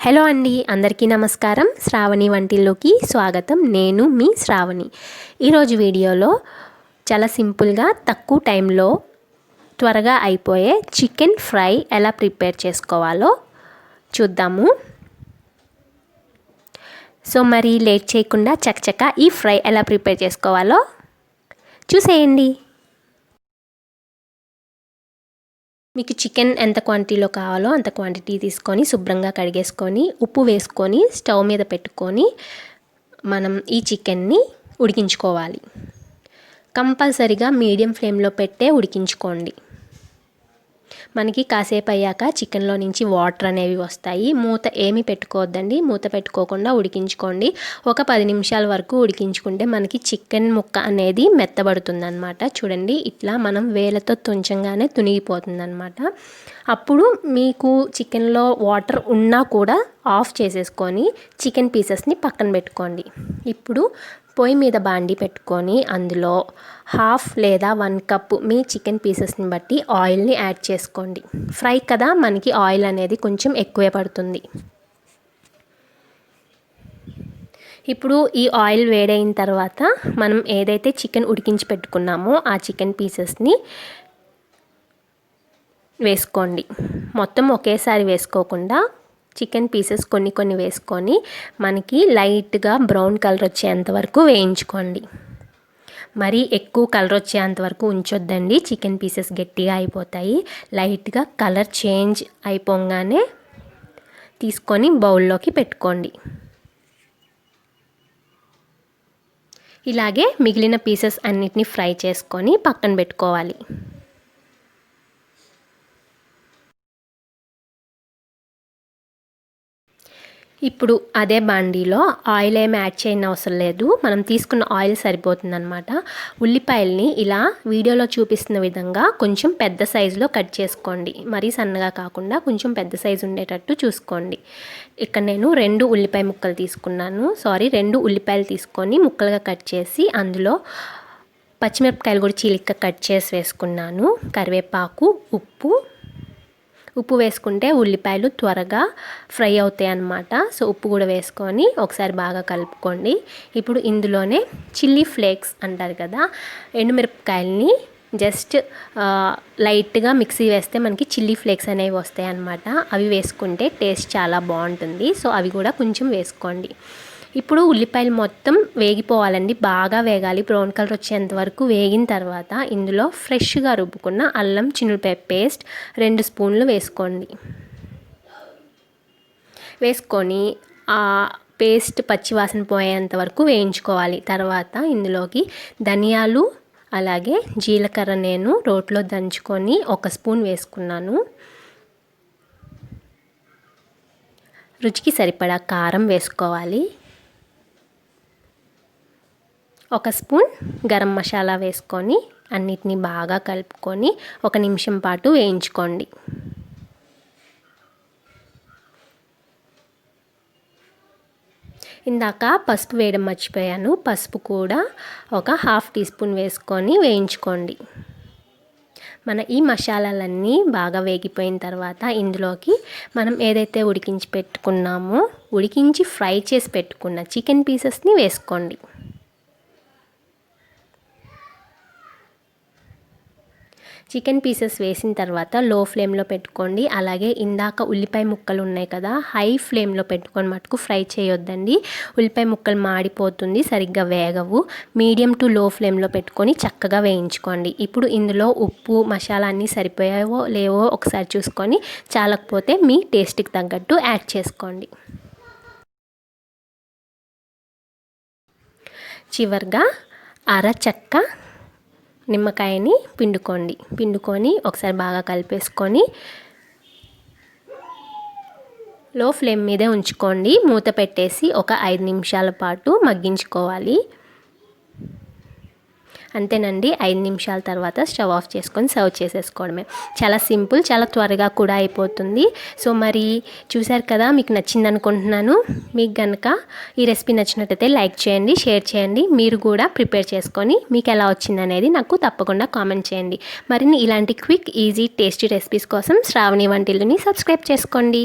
Hello అండి, అందరికీ నమస్కారం. శ్రావణి వంటిల్లోకి స్వాగతం. నేను మీ శ్రావణి. ఈరోజు వీడియోలో చాలా సింపుల్గా తక్కువ టైంలో త్వరగా అయిపోయే చికెన్ ఫ్రై ఎలా ప్రిపేర్ చేసుకోవాలో చూద్దాము. సో మరి లేట్ చేయకుండా చకచక ఈ ఫ్రై ఎలా ప్రిపేర్ చేసుకోవాలో చూసేయండి. మీకు చికెన్ ఎంత క్వాంటిటీలో కావాలో అంత క్వాంటిటీ తీసుకొని శుభ్రంగా కడిగేసుకొని ఉప్పు వేసుకొని స్టవ్ మీద పెట్టుకొని మనం ఈ చికెన్ని ఉడికించుకోవాలి. కంపల్సరీగా మీడియం ఫ్లేమ్లో పెట్టే ఉడికించుకోండి. మనకి కాసేపు అయ్యాక చికెన్లో నుంచి వాటర్ అనేవి వస్తాయి. మూత ఏమీ పెట్టుకోవద్దండి. మూత పెట్టుకోకుండా ఉడికించుకోండి. ఒక 10 నిమిషాల వరకు ఉడికించుకుంటే మనకి చికెన్ ముక్క అనేది మెత్తబడుతుందన్నమాట. చూడండి, ఇట్లా మనం వేలతో తుంచంగానే తునిగిపోతుందన్నమాట. అప్పుడు మీకు చికెన్లో వాటర్ ఉన్నా కూడా ఆఫ్ చేసేసుకొని చికెన్ పీసెస్ని పక్కన పెట్టుకోండి. ఇప్పుడు పొయ్యి మీద బాండి పెట్టుకొని అందులో 1/2 లేదా 1 కప్ మీ చికెన్ పీసెస్ని బట్టి ఆయిల్ని యాడ్ చేసుకోండి. ఫ్రై కదా, మనకి ఆయిల్ అనేది కొంచెం ఎక్కువే పడుతుంది. ఇప్పుడు ఈ ఆయిల్ వేడైన తర్వాత మనం ఏదైతే చికెన్ ఉడికించి పెట్టుకున్నామో ఆ చికెన్ పీసెస్ని వేసుకోండి. మొత్తం ఒకేసారి వేసుకోకుండా చికెన్ పీసెస్ కొన్ని వేసుకొని మనకి లైట్గా బ్రౌన్ కలర్ వచ్చేంత వరకు వేయించుకోండి. మరీ ఎక్కువ కలర్ వచ్చేంత వరకు ఉంచొద్దండి, చికెన్ పీసెస్ గట్టిగా అయిపోతాయి. లైట్గా కలర్ చేంజ్ అయిపోగానే తీసుకొని బౌల్లోకి పెట్టుకోండి. ఇలాగే మిగిలిన పీసెస్ అన్నిటినీ ఫ్రై చేసుకొని పక్కన పెట్టుకోవాలి. ఇప్పుడు అదే బాండీలో ఆయిల్ ఏమి యాడ్ చేయని అవసరం లేదు. మనం తీసుకున్న ఆయిల్ సరిపోతుందన్నమాట. ఉల్లిపాయల్ని ఇలా వీడియోలో చూపిస్తున్న విధంగా కొంచెం పెద్ద సైజులో కట్ చేసుకోండి. మరీ సన్నగా కాకుండా కొంచెం పెద్ద సైజు ఉండేటట్టు చూసుకోండి. ఇక్కడ నేను 2 ఉల్లిపాయ ముక్కలు తీసుకున్నాను. 2 ఉల్లిపాయలు తీసుకొని ముక్కలుగా కట్ చేసి అందులో పచ్చిమిరపకాయలు కూడా చీలిక కట్ చేసి వేసుకున్నాను. కరివేపాకు, ఉప్పు వేసుకుంటే ఉల్లిపాయలు త్వరగా ఫ్రై అవుతాయి అన్నమాట. సో ఉప్పు కూడా వేసుకొని ఒకసారి బాగా కలుపుకోండి. ఇప్పుడు ఇందులోనే చిల్లీ ఫ్లేక్స్ అంటారు కదా, ఎండుమిరపకాయలని జస్ట్ లైట్గా మిక్సీ వేస్తే మనకి చిల్లీ ఫ్లేక్స్ అనేవి వస్తాయి అన్నమాట. అవి వేసుకుంటే టేస్ట్ చాలా బాగుంటుంది. సో అవి కూడా కొంచెం వేసుకోండి. ఇప్పుడు ఉల్లిపాయలు మొత్తం వేగిపోవాలండి, బాగా వేగాలి. బ్రౌన్ కలర్ వచ్చేంత వరకు వేగిన తర్వాత ఇందులో ఫ్రెష్గా రుబ్బుకున్న అల్లం చిన్నులపాయ పేస్ట్ 2 స్పూన్లు వేసుకోండి. వేసుకొని ఆ పేస్ట్ పచ్చివాసన పోయేంత వరకు వేయించుకోవాలి. తర్వాత ఇందులోకి ధనియాలు అలాగే జీలకర్ర నేను రోట్లో దంచుకొని 1 స్పూన్ వేసుకున్నాను. రుచికి సరిపడా కారం వేసుకోవాలి. 1 స్పూన్ గరం మసాలా వేసుకొని అన్నిటినీ బాగా కలుపుకొని 1 నిమిషం పాటు వేయించుకోండి. ఇందాక పసుపు వేయడం మర్చిపోయాను. పసుపు కూడా 1/2 టీ స్పూన్ వేసుకొని వేయించుకోండి. మన ఈ మసాలాలన్నీ బాగా వేగిపోయిన తర్వాత ఇందులోకి మనం ఏదైతే ఉడికించి ఫ్రై చేసి పెట్టుకున్న చికెన్ పీసెస్ని వేసుకోండి. చికెన్ పీసెస్ వేసిన తర్వాత లో ఫ్లేమ్లో పెట్టుకోండి. అలాగే ఇందాక ఉల్లిపాయ ముక్కలు ఉన్నాయి కదా, హై ఫ్లేమ్లో పెట్టుకొని మటుకు ఫ్రై చేయొద్దండి. ఉల్లిపాయ ముక్కలు మాడిపోతుంది, సరిగ్గా వేగవు. మీడియం టు లో ఫ్లేమ్లో పెట్టుకొని చక్కగా వేయించుకోండి. ఇప్పుడు ఇందులో ఉప్పు మసాలా అన్నీ సరిపోయావో లేవో ఒకసారి చూసుకొని చాలకపోతే మీ టేస్ట్కి తగ్గట్టు యాడ్ చేసుకోండి. చివరిగా అరచక్క నిమ్మకాయని పిండుకొని ఒకసారి బాగా కలిపేసుకొని లో ఫ్లేమ్ మీదే ఉంచుకోండి. మూత పెట్టేసి ఒక 5 నిమిషాల పాటు మగ్గించుకోవాలి. అంతేనండి, 5 నిమిషాల తర్వాత స్టవ్ ఆఫ్ చేసుకొని సర్వ్ చేసేసుకోవడమే. చాలా సింపుల్, చాలా త్వరగా కూడా అయిపోతుంది. సో మరి చూశారు కదా, మీకు నచ్చింది అనుకుంటున్నాను. మీకు కనుక ఈ రెసిపీ నచ్చినట్టయితే లైక్ చేయండి, షేర్ చేయండి. మీరు కూడా ప్రిపేర్ చేసుకొని మీకు ఎలా వచ్చింది అనేది నాకు తప్పకుండా కామెంట్ చేయండి. మరిన్ని ఇలాంటి క్విక్, ఈజీ, టేస్టీ రెసిపీస్ కోసం శ్రావణి వంటిల్లుని సబ్స్క్రైబ్ చేసుకోండి.